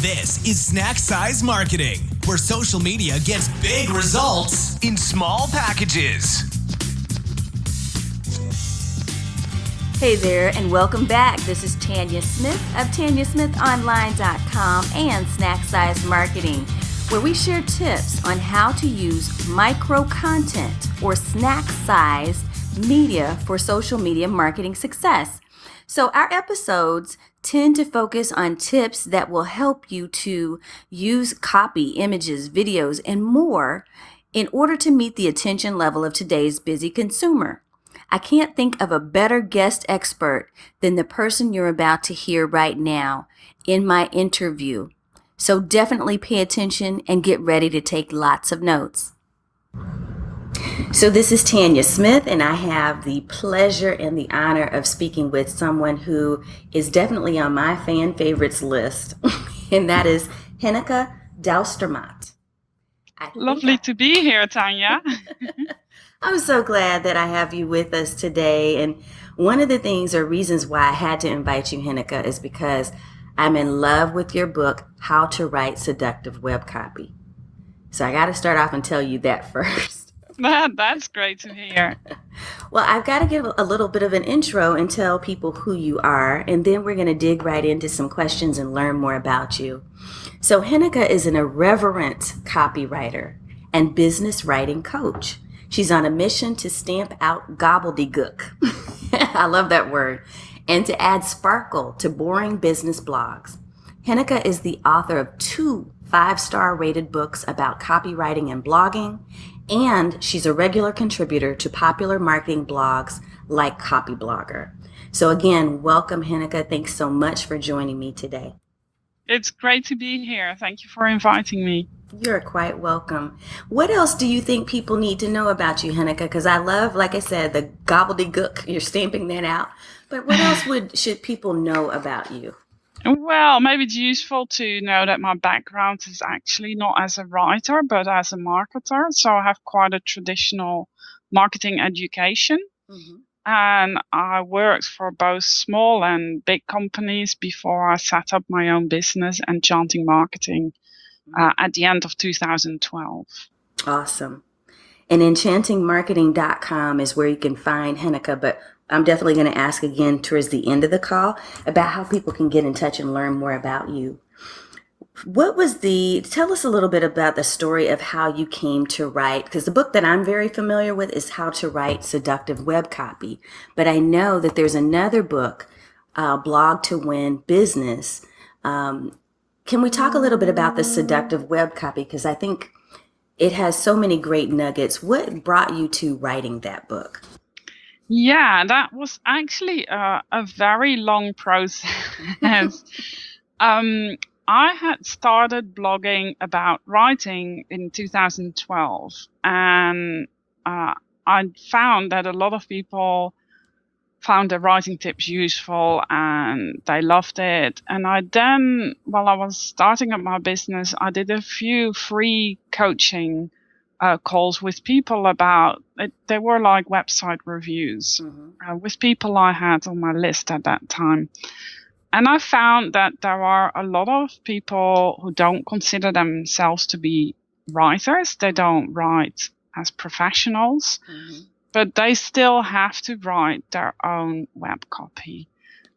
This is Snack Size Marketing, where social media gets big results in small packages. Hey there, and welcome back. This is Tanya Smith of TanyaSmithOnline.com and Snack Size Marketing, where we share tips on how to use micro content or snack-sized media for social media marketing success. So our episodes tend to focus on tips that will help you to use copy, images, videos, and more in order to meet the attention level of today's busy consumer. I can't think of a better guest expert than the person you're about to hear right now in my interview. So definitely pay attention and get ready to take lots of notes. So this is Tanya Smith, and I have the pleasure and the honor of speaking with someone who is definitely on my fan favorites list, and that is Henneke Duistermaat. Lovely to be here, Tanya. I'm so glad that I have you with us today. And one of the things or reasons why I had to invite you, Henneke, is because I'm in love with your book, How to Write Seductive Web Copy. So I got to start off and tell you that first. That's great to hear. Well, I've got to give a little bit of an intro and tell people who you are, and then we're going to dig right into some questions and learn more about you. So Henneke is an irreverent copywriter and business writing coach. She's on a mission to stamp out gobbledygook. I love that word. And to add sparkle to boring business blogs. Henneke is the author of 2 5-star rated books about copywriting and blogging, and she's a regular contributor to popular marketing blogs like Copyblogger. So again, welcome, Henneke. Thanks so much for joining me today. It's great to be here. Thank you for inviting me. You're quite welcome. What else do you think people need to know about you, Henneke? Because I love, like I said, the gobbledygook. You're stamping that out. But what else should people know about you? Well, maybe it's useful to know that my background is actually not as a writer, but as a marketer. So I have quite a traditional marketing education. Mm-hmm. And I worked for both small and big companies before I set up my own business, Enchanting Marketing, at the end of 2012. Awesome. And enchantingmarketing.com is where you can find Henneke, but I'm definitely going to ask again towards the end of the call about how people can get in touch and learn more about you. Tell us a little bit about the story of how you came to write, because the book that I'm very familiar with is How to Write Seductive Web Copy. But I know that there's another book, Blog to Win Business. Can we talk a little bit about the seductive web copy? Because I think it has so many great nuggets. What brought you to writing that book? Yeah, that was actually a very long process. I had started blogging about writing in 2012, and I found that a lot of people found the writing tips useful and they loved it. And I then, while I was starting up my business, I did a few free coaching calls with people about it. They were like website reviews with people I had on my list at that time. And I found that there are a lot of people who don't consider themselves to be writers. They don't write as professionals, but they still have to write their own web copy.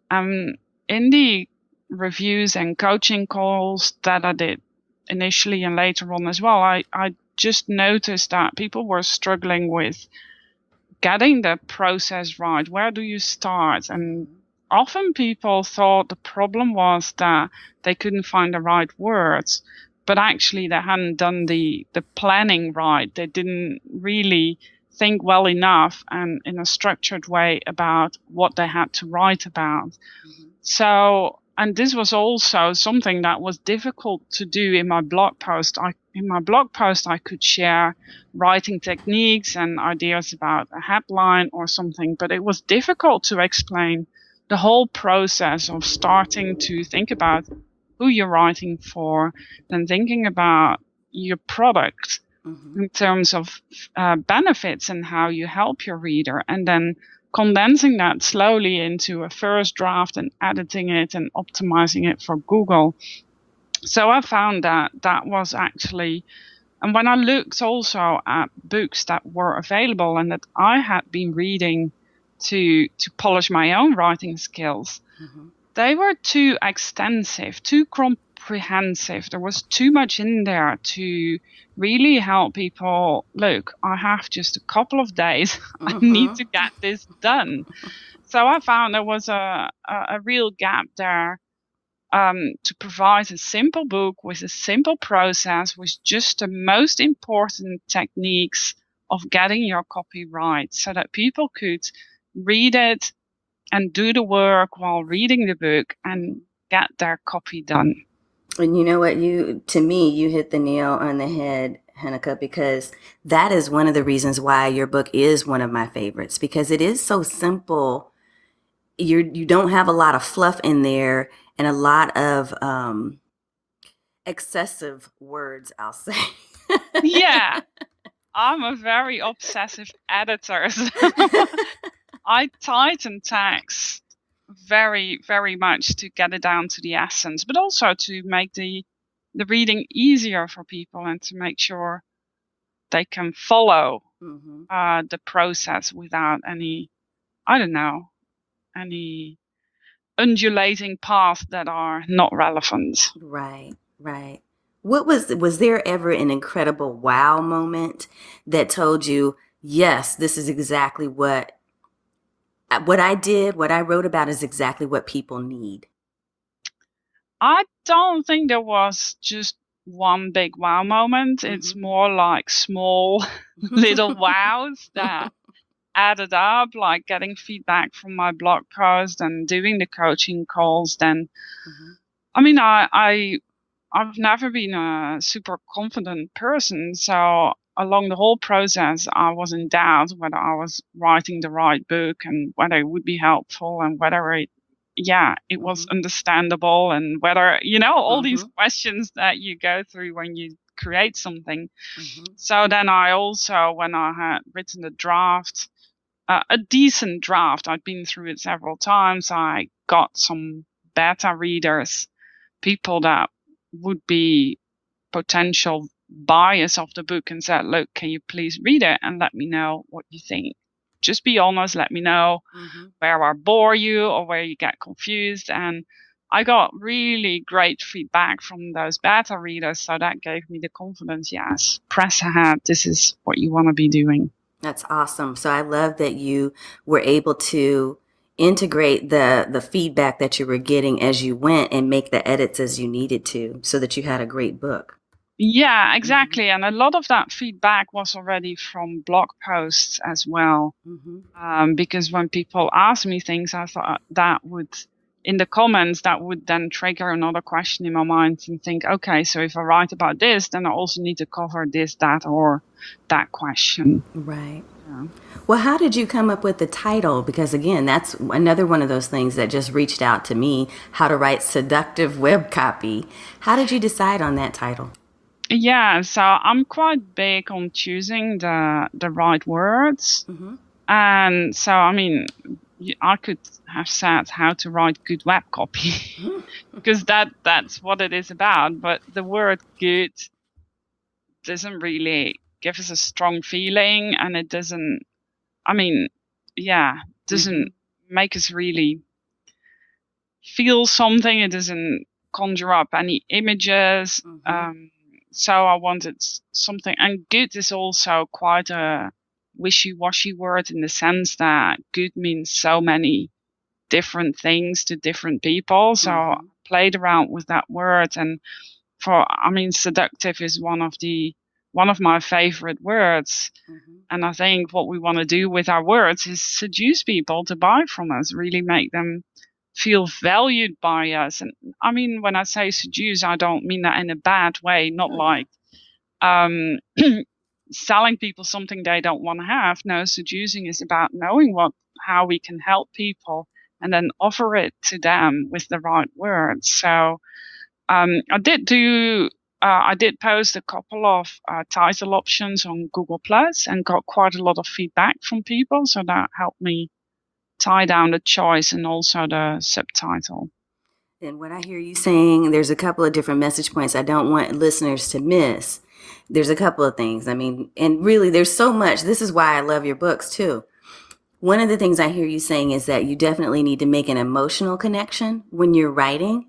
In the reviews and coaching calls that I did initially and later on as well, I just noticed that people were struggling with getting the process right. Where do you start? And often people thought the problem was that they couldn't find the right words, but actually they hadn't done the planning right. They didn't really think well enough and in a structured way about what they had to write about. So, and this was also something that was difficult to do in my blog post. In my blog post, I could share writing techniques and ideas about a headline or something, but it was difficult to explain the whole process of starting to think about who you're writing for, then thinking about your product in terms of benefits and how you help your reader, and then condensing that slowly into a first draft and editing it and optimizing it for Google. So I found that was actually, and when I looked also at books that were available and that I had been reading to polish my own writing skills, they were too extensive, too comprehensive. There was too much in there to really help people. Look, I have just a couple of days. I need to get this done. So I found there was a real gap there, to provide a simple book with a simple process with just the most important techniques of getting your copy right, so that people could read it and do the work while reading the book and get their copy done. And you know what, to me, you hit the nail on the head, Henneke, because that is one of the reasons why your book is one of my favorites, because it is so simple. You don't have a lot of fluff in there and a lot of excessive words, I'll say. Yeah, I'm a very obsessive editor. So I tighten text very, very much to get it down to the essence, but also to make the reading easier for people and to make sure they can follow the process without any, I don't know, any undulating paths that are not relevant. Right. Was there ever an incredible wow moment that told you, yes, this is exactly what I did, what I wrote about is exactly what people need? I don't think there was just one big wow moment. It's more like small little wows that added up, like getting feedback from my blog post and doing the coaching calls. Then, I mean, I've never been a super confident person. So along the whole process, I was in doubt whether I was writing the right book and whether it would be helpful and whether it was understandable and whether, all these questions that you go through when you create something. So then I also, when I had written a draft, a decent draft, I'd been through it several times, I got some beta readers, people that would be potential buyers of the book, and said, look, can you please read it and let me know what you think? Just be honest, let me know where I bore you or where you get confused. And I got really great feedback from those beta readers. So that gave me the confidence, yes, press ahead. This is what you want to be doing. That's awesome. So I love that you were able to integrate the feedback that you were getting as you went and make the edits as you needed to, so that you had a great book. Yeah, exactly. And a lot of that feedback was already from blog posts as well. Because when people ask me things, I thought that would, in the comments, that would then trigger another question in my mind and think, okay, so if I write about this, then I also need to cover this, that, or that question. Right. Yeah. Well, how did you come up with the title? Because again, that's another one of those things that just reached out to me, how to write seductive web copy. How did you decide on that title? Yeah, so I'm quite big on choosing the right words. And so, I mean, I could have said how to write good web copy because that's what it is about. But the word good doesn't really give us a strong feeling, and it doesn't, doesn't make us really feel something. It doesn't conjure up any images. So I wanted something, and good is also quite a wishy-washy word in the sense that good means so many different things to different people. So I played around with that word, and seductive is one of my favorite words. And I think what we want to do with our words is seduce people to buy from us, really make them feel valued by us. And I mean, when I say seduce, I don't mean that in a bad way, not like selling people something they don't want to have. No, seducing is about knowing how we can help people and then offer it to them with the right words. So I did post a couple of title options on Google Plus and got quite a lot of feedback from people. So that helped me tie down the choice and also the subtitle. And what I hear you saying, there's a couple of different message points I don't want listeners to miss. There's a couple of things. I mean, and really, there's so much. This is why I love your books, too. One of the things I hear you saying is that you definitely need to make an emotional connection when you're writing,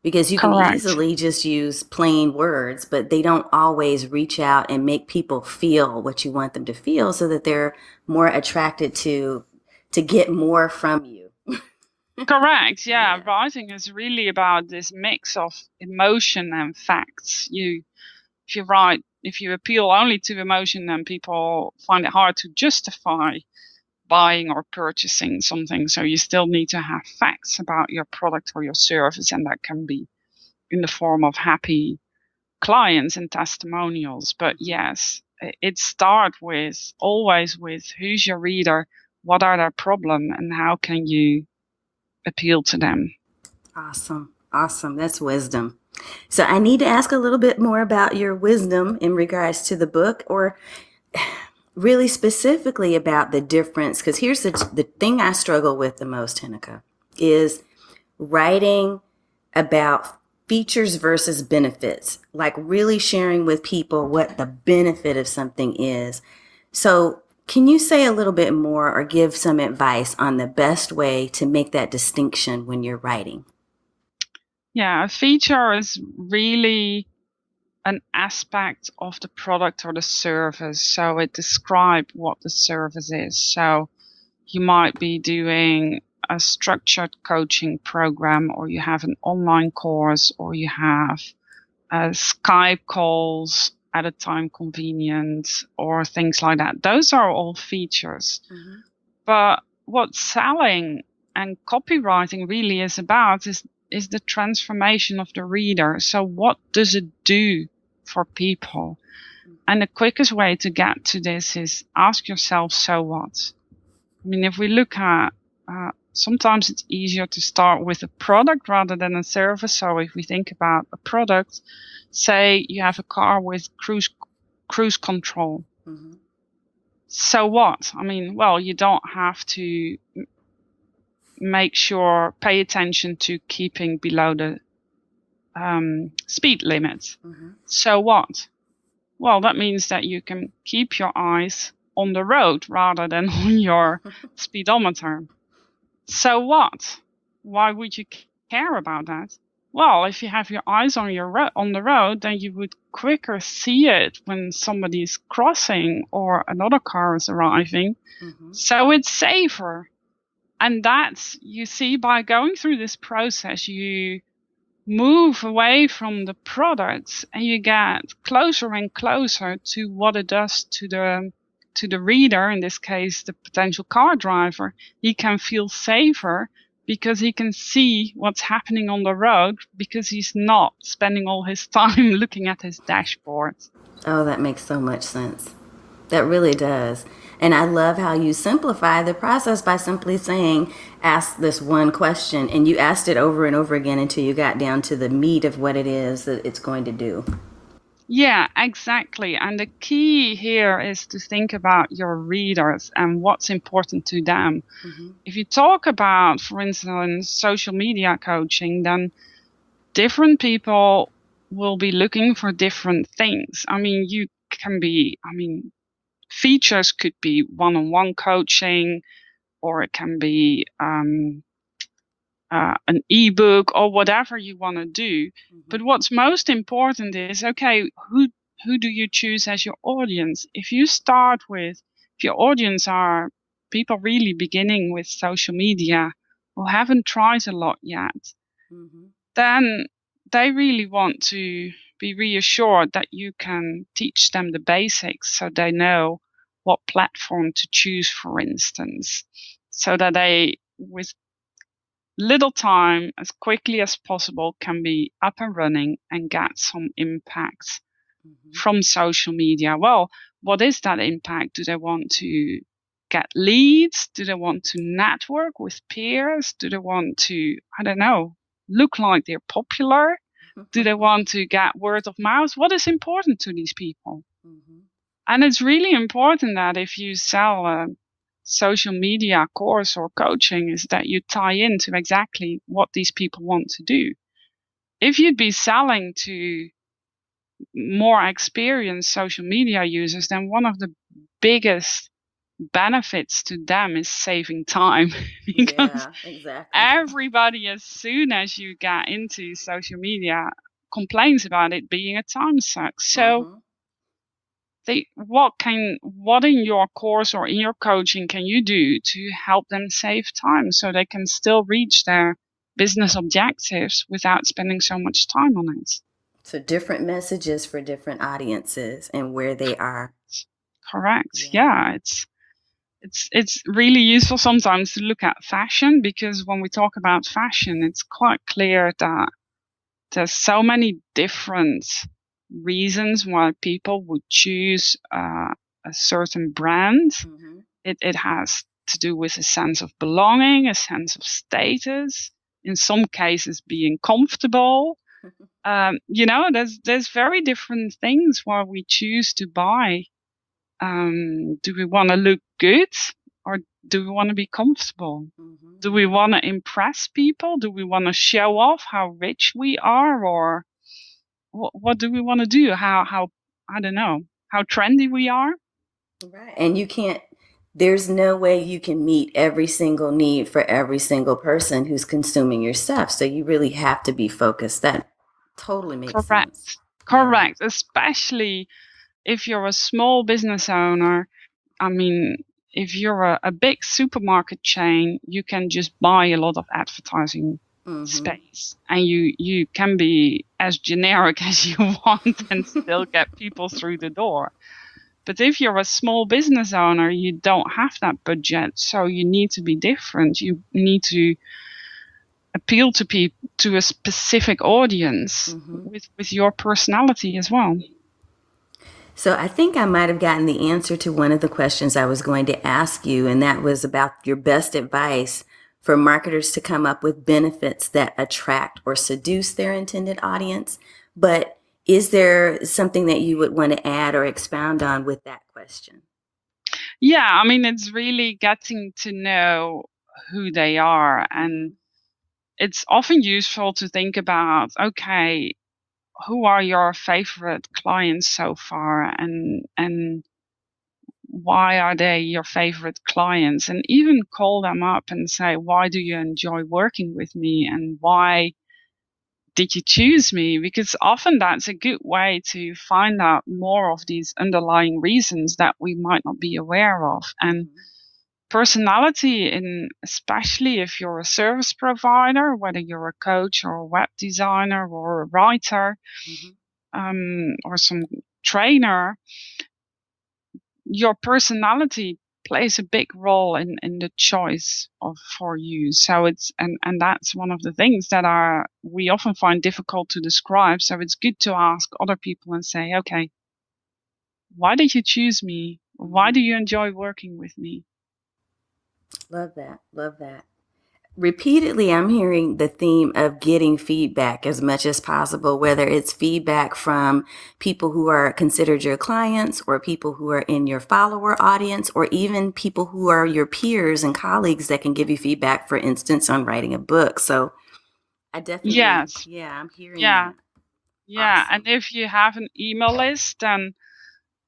because you can easily just use plain words, but they don't always reach out and make people feel what you want them to feel so that they're more attracted to get more from you. Correct. Yeah. Writing is really about this mix of emotion and facts. If you appeal only to emotion, then people find it hard to justify buying or purchasing something. So you still need to have facts about your product or your service, and that can be in the form of happy clients and testimonials. But yes, it starts always with who's your reader, what are their problem, and how can you appeal to them. Awesome. That's wisdom. So I need to ask a little bit more about your wisdom in regards to the book, or really specifically about the difference. Because here's the thing I struggle with the most, Henneke, is writing about features versus benefits, like really sharing with people what the benefit of something is. So can you say a little bit more or give some advice on the best way to make that distinction when you're writing? Yeah, a feature is really an aspect of the product or the service. So it describes what the service is. So you might be doing a structured coaching program, or you have an online course, or you have Skype calls at a time convenient, or things like that. Those are all features. Mm-hmm. But what selling and copywriting really is about is the transformation of the reader. So what does it do for people? And the quickest way to get to this is ask yourself, so what? I mean, if we look at, sometimes it's easier to start with a product rather than a service. So if we think about a product, say you have a car with cruise control. Mm-hmm. So what? I mean, well, you don't have to pay attention to keeping below the speed limit. Mm-hmm. So what? Well, that means that you can keep your eyes on the road rather than on your speedometer. So what? Why would you care about that? Well, if you have your eyes on the road, then you would quicker see it when somebody's crossing or another car is arriving. Mm-hmm. So it's safer. And that's, you see, by going through this process, you move away from the products and you get closer and closer to what it does to the reader, in this case, the potential car driver. He can feel safer because he can see what's happening on the road, because he's not spending all his time looking at his dashboard. Oh, that makes so much sense. That really does. And I love how you simplify the process by simply saying, ask this one question, and you asked it over and over again until you got down to the meat of what it is that it's going to do. Yeah, exactly. And the key here is to think about your readers and what's important to them. Mm-hmm. If you talk about, for instance, social media coaching, then different people will be looking for different things. I mean, features could be one-on-one coaching, or it can be an ebook, or whatever you want to do. Mm-hmm. But what's most important is, okay, who do you choose as your audience? If your audience are people really beginning with social media who haven't tried a lot yet, mm-hmm. then they really want to be reassured that you can teach them the basics so they know what platform to choose, for instance, so that they, with little time, as quickly as possible, can be up and running and get some impact mm-hmm. from social media. Well, what is that impact? Do they want to get leads? Do they want to network with peers? Do they want to, I don't know, look like they're popular? Do they want to get word of mouth? What is important to these people? Mm-hmm. And it's really important that if you sell social media course or coaching is that you tie into exactly what these people want to do. If you'd be selling to more experienced social media users, then one of the biggest benefits to them is saving time because exactly. everybody, as soon as you get into social media, complains about it being a time suck. So what in your course or in your coaching can you do to help them save time so they can still reach their business objectives without spending so much time on it? So different messages for different audiences and where they are. Correct. Yeah, it's really useful sometimes to look at fashion, because when we talk about fashion, it's quite clear that there's so many different reasons why people would choose a certain brand. It has to do with a sense of belonging, a sense of status, in some cases being comfortable. There's very different things why we choose to buy. Do we want to look good, or do we want to be comfortable? Do we want to impress people? Do we want to show off how rich we are, or what do we want to do? How I don't know, how trendy we are. Right. And there's no way you can meet every single need for every single person who's consuming your stuff. So you really have to be focused. That totally makes sense. Correct. Yeah. Especially if you're a small business owner. I mean, if you're a big supermarket chain, you can just buy a lot of advertising space, and you can be as generic as you want and still get people through the door. But if you're a small business owner, you don't have that budget, so you need to be different. You need to appeal to a specific audience with your personality as well. So I think I might have gotten the answer to one of the questions I was going to ask you, and that was about your best advice for marketers to come up with benefits that attract or seduce their intended audience. But is there something that you would want to add or expound on with that question? Yeah, I mean, it's really getting to know who they are. And it's often useful to think about, okay, who are your favorite clients so far, and why are they your favorite clients? And even call them up and say, why do you enjoy working with me, and why did you choose me? Because often that's a good way to find out more of these underlying reasons that we might not be aware of. And personality, especially if you're a service provider, whether you're a coach or a web designer or a writer, or some trainer, your personality plays a big role in the choice for you. So and that's one of the things that we often find difficult to describe. So it's good to ask other people and say, okay, why did you choose me? Why do you enjoy working with me? Love that. Love that. Repeatedly, I'm hearing the theme of getting feedback as much as possible, whether it's feedback from people who are considered your clients, or people who are in your follower audience, or even people who are your peers and colleagues that can give you feedback, for instance, on writing a book. So I definitely, I'm hearing that. Yeah. Awesome. And if you have an email list, then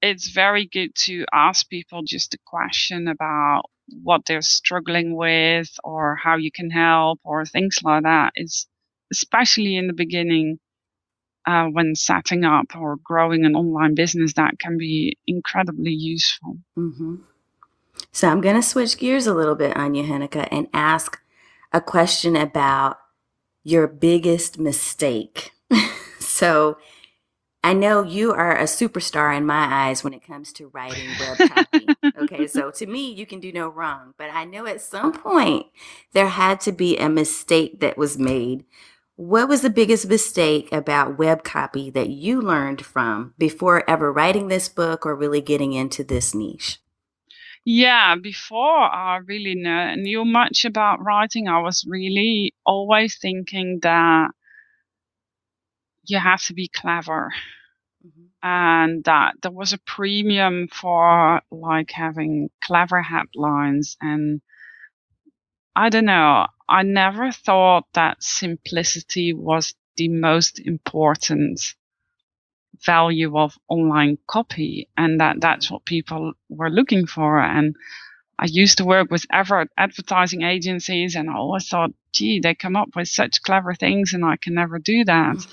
it's very good to ask people just a question about what they're struggling with, or how you can help, or things like that. It's especially in the beginning, when setting up or growing an online business, that can be incredibly useful. So I'm going to switch gears a little bit on you, Henneke, and ask a question about your biggest mistake. So I know you are a superstar in my eyes when it comes to writing web copy. Okay, so to me, you can do no wrong. But I know at some point there had to be a mistake that was made. What was the biggest mistake about web copy that you learned from before ever writing this book or really getting into this niche? Yeah, before I really knew much about writing, I was really always thinking that you have to be clever. and that there was a premium for like having clever headlines. And I don't know, I never thought that simplicity was the most important value of online copy, and that's what people were looking for. And I used to work with advertising agencies, and I always thought, gee, they come up with such clever things and I can never do that.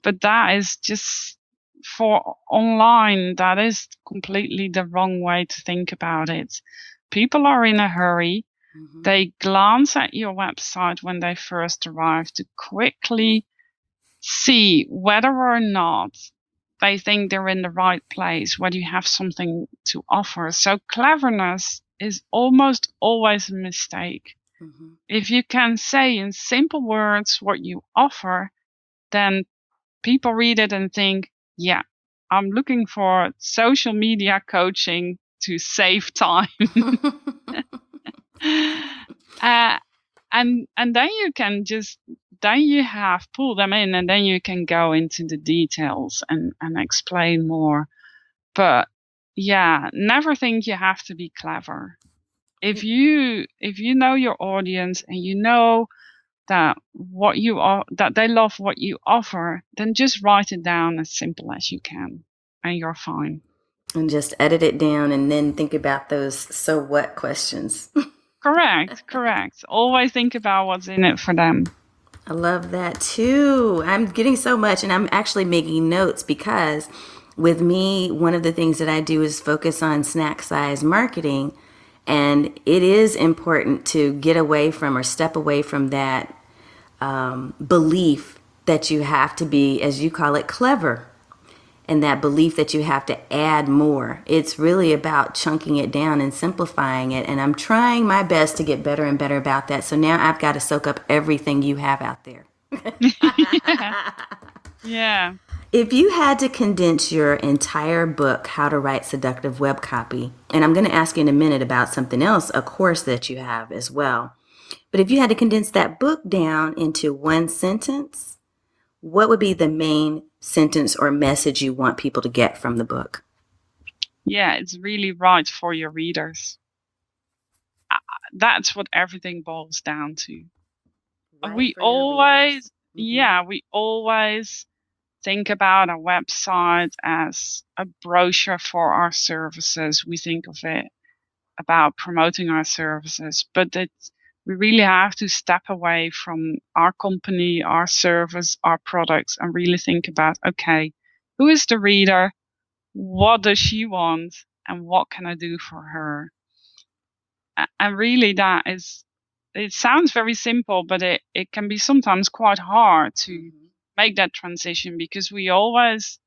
But that is just, for online, that is completely the wrong way to think about it. People are in a hurry. They glance at your website when they first arrive to quickly see whether or not they think they're in the right place, whether you have something to offer. So cleverness is almost always a mistake. If you can say in simple words what you offer, then people read it and think, yeah, I'm looking for social media coaching to save time. And then you can just, then you have pull them in, and then you can go into the details and explain more. But yeah, never think you have to be clever. If you know your audience and you know that what you are, that they love what you offer, then just write it down as simple as you can, and you're fine. And just edit it down and then think about those so what questions. Correct. Always think about what's in it for them. I love that too. I'm getting so much, and I'm actually making notes because with me, one of the things that I do is focus on snack size marketing. And it is important to get away from or step away from that belief that you have to be, as you call it, clever. And that belief that you have to add more. It's really about chunking it down and simplifying it. And I'm trying my best to get better and better about that. So now I've got to soak up everything you have out there. Yeah. If you had to condense your entire book, How to Write Seductive Web Copy, and I'm going to ask you in a minute about something else, a course that you have as well. But if you had to condense that book down into one sentence, what would be the main sentence or message you want people to get from the book? Yeah, it's really right for your readers. That's what everything boils down to. Right, we always think about a website as a brochure for our services. We think of it about promoting our services, but we really have to step away from our company, our service, our products, and really think about, okay, who is the reader? What does she want? And what can I do for her? And really it sounds very simple, but it can be sometimes quite hard to make that transition, because we always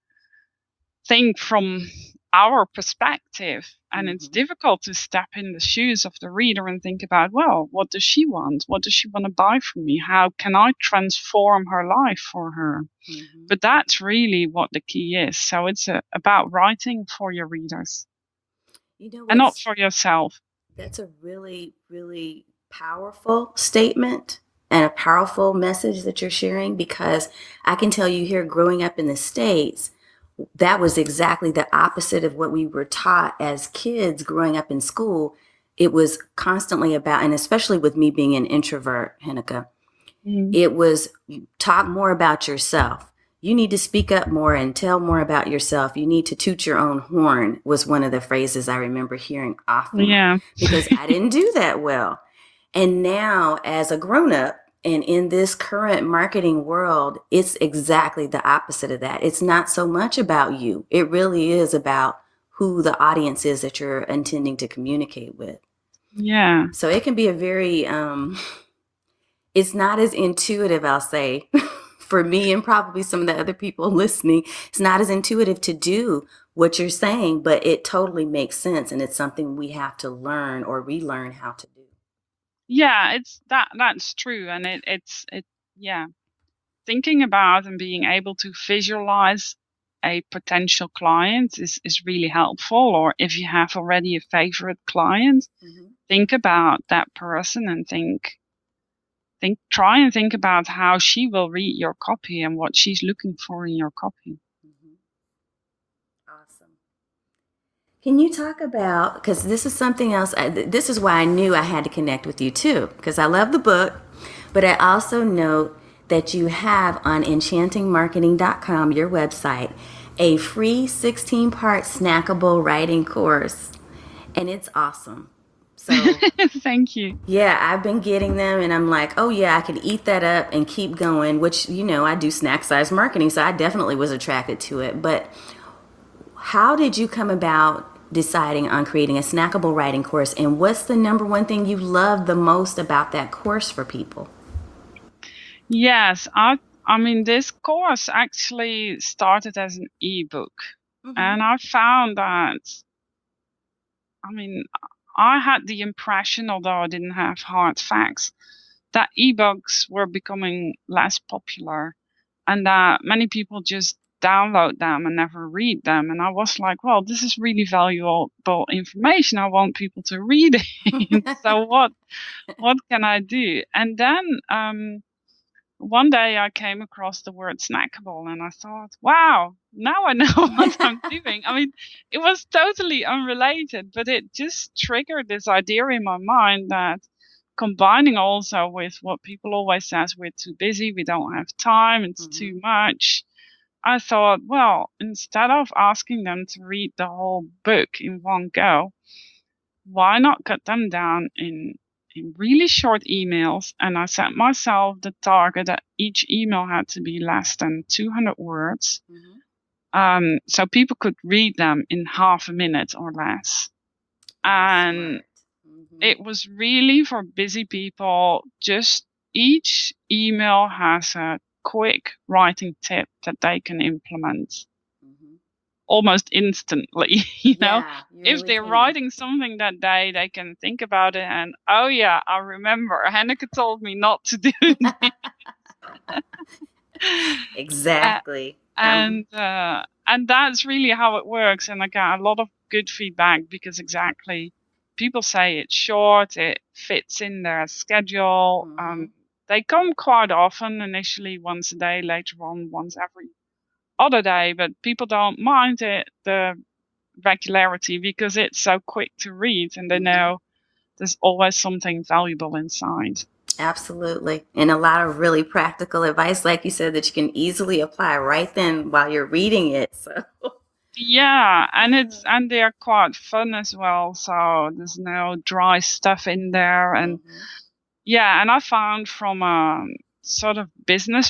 think from our perspective, and it's difficult to step in the shoes of the reader and think about, well, what does she want? What does she want to buy from me? How can I transform her life for her? But that's really what the key is. So it's about writing for your readers, and not for yourself. That's a really, really powerful statement and a powerful message that you're sharing, because I can tell you here, growing up in the States, that was exactly the opposite of what we were taught as kids growing up in school. It was constantly about, and especially with me being an introvert, Henneke, it was talk more about yourself. You need to speak up more and tell more about yourself. You need to toot your own horn was one of the phrases I remember hearing often. Yeah. Because I didn't do that well. And now as a grown-up and in this current marketing world, it's exactly the opposite of that. It's not so much about you. It really is about who the audience is that you're intending to communicate with. Yeah. So it can be a very, it's not as intuitive, I'll say, for me and probably some of the other people listening. It's not as intuitive to do what you're saying, but it totally makes sense. And it's something we have to learn or relearn how to do. Yeah, it's that's true. And it's thinking about and being able to visualize a potential client is really helpful. Or if you have already a favorite client, think about that person and try and think about how she will read your copy and what she's looking for in your copy. Can you talk about, because this is something else, this is why I knew I had to connect with you too, because I love the book, but I also note that you have on enchantingmarketing.com, your website, a free 16-part snackable writing course, and it's awesome. So Thank you. yeah, I've been getting them and I'm like, oh yeah, I could eat that up and keep going, which, I do snack size marketing, so I definitely was attracted to it. But how did you come about deciding on creating a snackable writing course, and what's the number one thing you love the most about that course for people? Yes, I mean, this course actually started as an ebook. And I found that, I mean, I had the impression, although I didn't have hard facts, that ebooks were becoming less popular and that many people just download them and never read them. And I was like, well, this is really valuable information. I want people to read it. So what can I do? And then one day I came across the word snackable and I thought, wow, now I know what I'm doing. I mean, it was totally unrelated, but it just triggered this idea in my mind that combining also with what people always says, we're too busy, we don't have time, it's too much. I thought, well, instead of asking them to read the whole book in one go, why not cut them down in really short emails? And I set myself the target that each email had to be less than 200 words. So people could read them in half a minute or less. And it was really for busy people. Just each email has a quick writing tip that they can implement almost instantly. Know, if they're writing something that day, they can think about it and, oh yeah, I remember Henneke told me not to do this. Exactly. And that's really how it works. And I got a lot of good feedback because exactly, people say it's short, it fits in their schedule. They come quite often, initially once a day, later on once every other day, but people don't mind the regularity because it's so quick to read and they know there's always something valuable inside. Absolutely. And a lot of really practical advice, like you said, that you can easily apply right then while you're reading it. So yeah, and they're quite fun as well. So there's no dry stuff in there. And yeah, and I found from a sort of business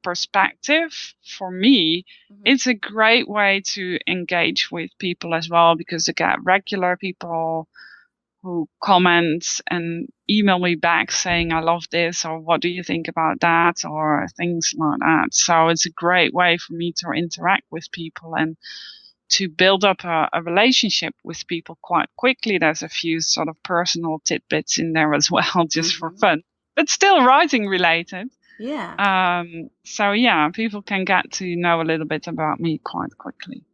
perspective, for me, it's a great way to engage with people as well, because I get regular people who comment and email me back saying, I love this, or what do you think about that, or things like that. So it's a great way for me to interact with people and to build up a relationship with people quite quickly. There's a few sort of personal tidbits in there as well, just for fun, but still writing related. Yeah. So yeah, people can get to know a little bit about me quite quickly.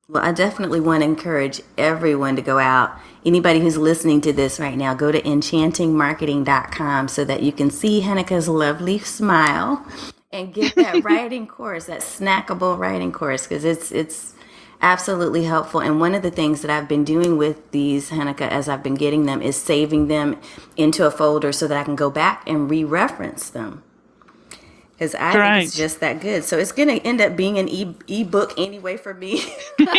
Well, I definitely want to encourage everyone to go out. Anybody who's listening to this right now, go to enchantingmarketing.com so that you can see Henneke's lovely smile and get that writing course, that snackable writing course, because it's absolutely helpful. And one of the things that I've been doing with these, Henneke, as I've been getting them, is saving them into a folder so that I can go back and re-reference them. Because I think it's just that good. So it's going to end up being an e-book anyway for me. But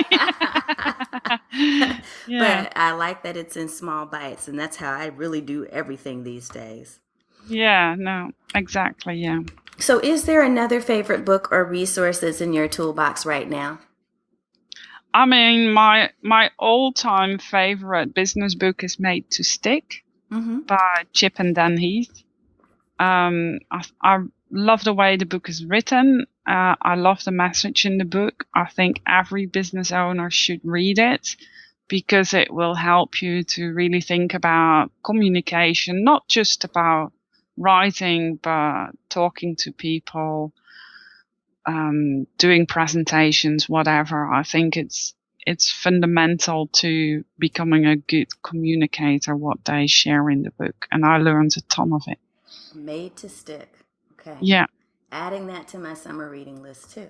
I like that it's in small bites, and that's how I really do everything these days. Yeah, no, exactly, yeah. So is there another favorite book or resource that's in your toolbox right now? I mean, my all-time favorite business book is Made to Stick by Chip and Dan Heath. I love the way the book is written. I love the message in the book. I think every business owner should read it because it will help you to really think about communication, not just about writing, but talking to people, doing presentations, whatever. I think it's fundamental to becoming a good communicator, what they share in the book. And I learned a ton of it. Made to Stick. Okay. Yeah. Adding that to my summer reading list too.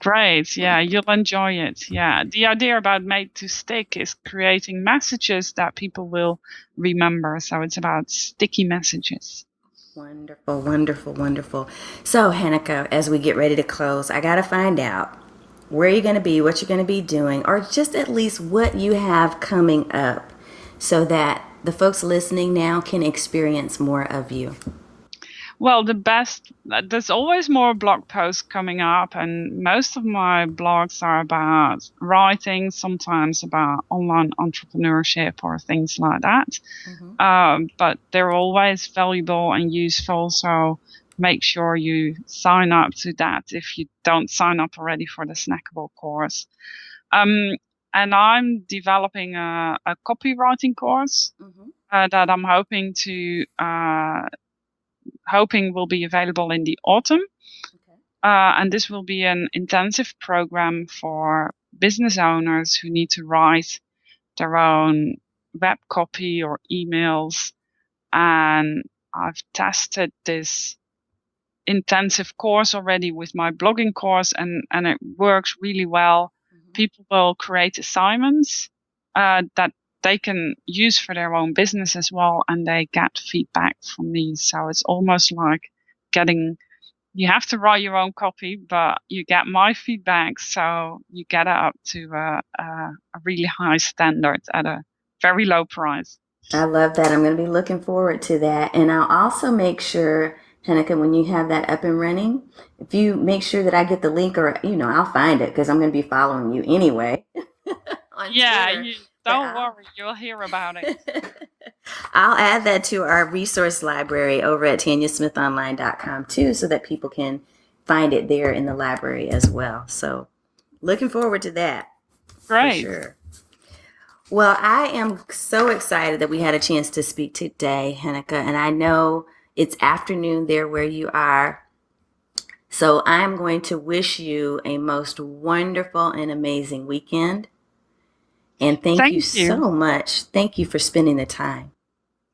Great. Yeah, you'll enjoy it. Yeah. The idea about Made to Stick is creating messages that people will remember. So it's about sticky messages. Wonderful, wonderful, wonderful. So, Henneke, as we get ready to close, I got to find out where you're going to be, what you're going to be doing, or just at least what you have coming up so that the folks listening now can experience more of you. Well, there's always more blog posts coming up, and most of my blogs are about writing, sometimes about online entrepreneurship or things like that. Mm-hmm. But they're always valuable and useful, so make sure you sign up to that if you don't sign up already for the Snackable course. And I'm developing a copywriting course that I'm hoping will be available in the autumn. Okay. And this will be an intensive program for business owners who need to write their own web copy or emails. And I've tested this intensive course already with my blogging course, and it works really well. Mm-hmm. People will create assignments that they can use for their own business as well, and they get feedback from me. So it's almost like you have to write your own copy, but you get my feedback, so you get it up to a really high standard at a very low price. I love that. I'm going to be looking forward to that. And I'll also make sure, Henneke, when you have that up and running, if you make sure that I get the link, or, I'll find it because I'm going to be following you anyway. On Twitter. Don't worry, you'll hear about it. I'll add that to our resource library over at tanyasmithonline.com too, so that people can find it there in the library as well. So looking forward to that. Great. For sure. Well, I am so excited that we had a chance to speak today, Henneke, and I know it's afternoon there where you are. So I'm going to wish you a most wonderful and amazing weekend. And thank you so much. Thank you for spending the time.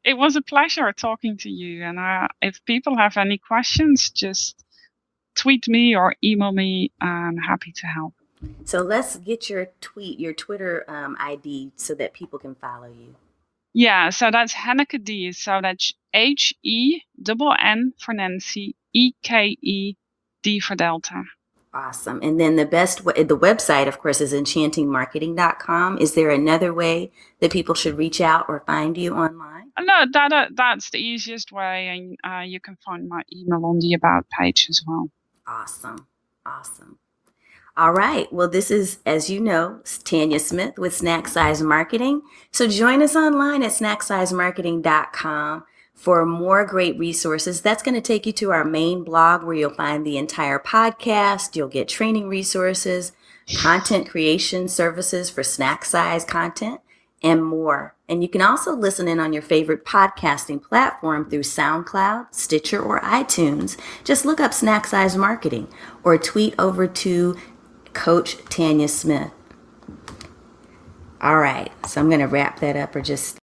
It was a pleasure talking to you. And if people have any questions, just tweet me or email me. I'm happy to help. So let's get your Twitter ID so that people can follow you. Yeah, so that's Henneke D. So that's HENN for Nancy, EKE, D for Delta. Awesome. And then the website, of course, is enchantingmarketing.com. Is there another way that people should reach out or find you online? No, that's the easiest way. And you can find my email on the About page as well. Awesome. All right. Well, this is, as you know, Tanya Smith with Snack Size Marketing. So join us online at snacksizmarketing.com for more great resources. That's going to take you to our main blog where you'll find the entire podcast. You'll get training resources, content creation services for snack size content, and more. And you can also listen in on your favorite podcasting platform through SoundCloud, Stitcher, or iTunes. Just look up Snack Size Marketing or tweet over to Coach Tanya Smith. All right, so I'm going to wrap that up or just